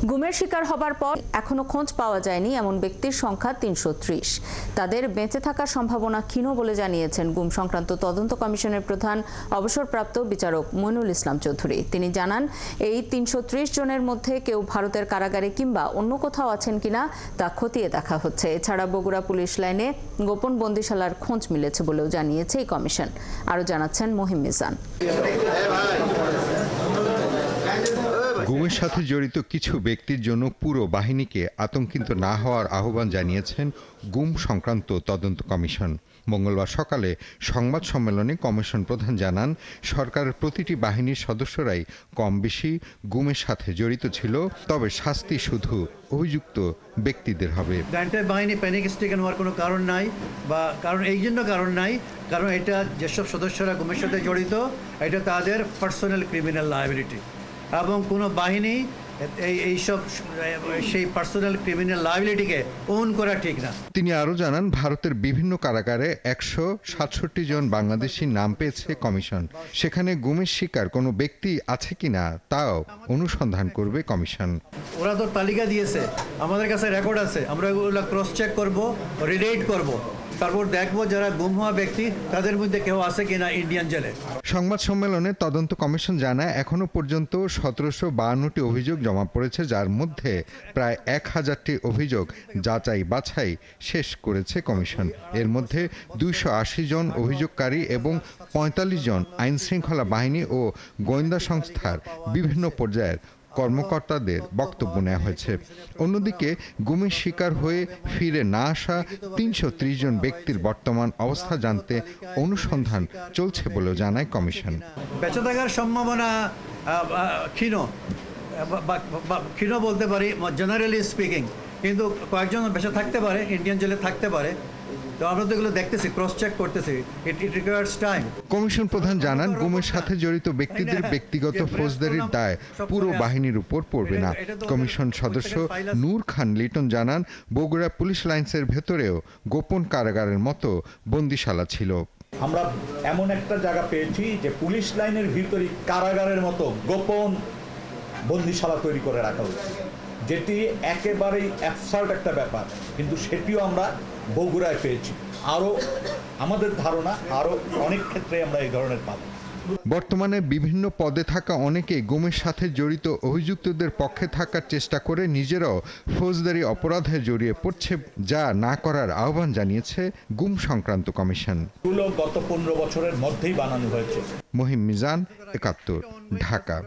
গুমের শিকার হবার পর এখনো খোঁজ পাওয়া যায়নি এমন ব্যক্তির সংখ্যা ৩৩০। তাদের বেঁচে থাকার সম্ভাবনা ক্ষীণ বলে জানিয়েছেন গুম সংক্রান্ত তদন্ত কমিশনের প্রধান অবসরপ্রাপ্ত বিচারক মইনুল ইসলাম চৌধুরী। তিনি জানান, এই ৩৩০ জনের মধ্যে কেউ ভারতের কারাগারে কিংবা অন্য কোথাও আছেন কিনা তা খতিয়ে দেখা হচ্ছে। এছাড়া বগুড়া পুলিশ লাইনে গোপন বন্দিশালার খোঁজ মিলেছে বলেও জানিয়েছে এই কমিশন। আরও জানাচ্ছেন মহিম মিজান। গুমের সাথে জড়িত কিছু ব্যক্তির জন্য পুরো বাহিনীকে আতঙ্কিত না হওয়ার আহ্বান জানিয়েছেন গুম সংক্রান্ত তদন্ত কমিশন। মঙ্গলবার সকালে সংবাদ সম্মেলনে কমিশন প্রধান জানান, সরকারের প্রতিটি বাহিনীর সদস্যরাই কম বেশি গুমের সাথে জড়িত ছিল, তবে শাস্তি শুধু অভিযুক্ত ব্যক্তিদের হবে। বাহিনী প্যানিক স্ট্রিকেন হওয়ার কোনো কারণ নাই, বা এই জন্য কারণ নাই কারণ এটা যেসব সদস্যরা গুমের সাথে জড়িত এটা তাদের পার্সোনাল ক্রিমিনাল লায়াবিলিটি, এবং কোনো বাহিনী এইসব সেই পার্সোনাল ক্রিমিনাল লায়াবিলিটিকে ওন করা ঠিক না। তিনি আরও জানান, ভারতের বিভিন্ন কারাগারে ১৬৭ জন বাংলাদেশির নাম পেয়েছে কমিশন। সেখানে গুমের শিকার কোনো ব্যক্তি আছে কিনা তাও অনুসন্ধান করবে কমিশন। ওরা তো তালিকা দিয়েছে, আমাদের কাছে রেকর্ড আছে, আমরা ওগুলো ক্রস চেক করব, রিলেট করব, তারপর দেখবো যারা গুম হওয়া ব্যক্তি তাদের মধ্যে কেউ আছে কিনা ইন্ডিয়ান জেলে। সংবাদ সম্মেলনে তদন্ত কমিশন জানায়, এখনো পর্যন্ত ১৭৫২টি অভিযোগ জমা পড়েছে, যার মধ্যে প্রায় ১,০০০টি অভিযোগ যাচাই বাছাই শেষ করেছে কমিশন। এর মধ্যে ২৮০ জন অভিযোগকারী এবং ৪৫ জন আইনশৃঙ্খলা বাহিনী ও গোয়েন্দা সংস্থার বিভিন্ন পর্যায়ের কর্মকর্তাদের বক্তব্য নেওয়া হয়েছে। অন্যদিকে গুমের শিকার হয়ে ফিরে না আসা ৩৩০ জন ব্যক্তির বর্তমান অবস্থা জানতে অনুসন্ধান চলছে বলেও জানায় কমিশন। বেঁচে থাকার সম্ভাবনা ক্ষীণ বলতে পারি জেনারেলি স্পিকিং, কিন্তু কয়েকজন বেঁচে থাকতে পারে, ইন্ডিয়ান জেলে থাকতে পারে। তো আমরা তো এগুলো দেখতেছি, ক্রস চেক করতেছি, ইট রিকোয়ার্স টাইম। কমিশন প্রধান জানান, গুমের সাথে জড়িত ব্যক্তিদের ব্যক্তিগত ফৌজদারির দায় পুরো বাহিনীর উপর পড়বে না। কমিশন সদস্য নূর খান লিটন জানান, বগুড়া পুলিশ লাইন্সের ভেতরেও গোপন কারাগারের মতো বন্দিশালা ছিল। আমরা এমন একটা জায়গা পেয়েছি যে পুলিশ লাইনের ভিতরে কারাগারের মতো গোপন বন্দিশালা তৈরি করে রাখা হয়েছে, যেটি একেবারেই অ্যাবসার্ড একটা ব্যাপার, কিন্তু সেটিও আমরা বগুড়ায় পেয়েছি। আরও আমাদের ধারণা আরও অনেক ক্ষেত্রে আমরা এই ধরনের পাব। বর্তমানে বিভিন্ন পদে থাকা অনেকে গুমের সাথে জড়িত অভিযুক্তদের পক্ষে থাকার চেষ্টা করে নিজেরাও ফৌজদারি অপরাধে জড়িয়ে পড়ছে, যা না করার আহ্বান জানিয়েছে গুম সংক্রান্ত কমিশন। এগুলো গত ১৫ বছরের মধ্যেই বানানো হয়েছে। মহিম মিজান, ৭১, ঢাকা।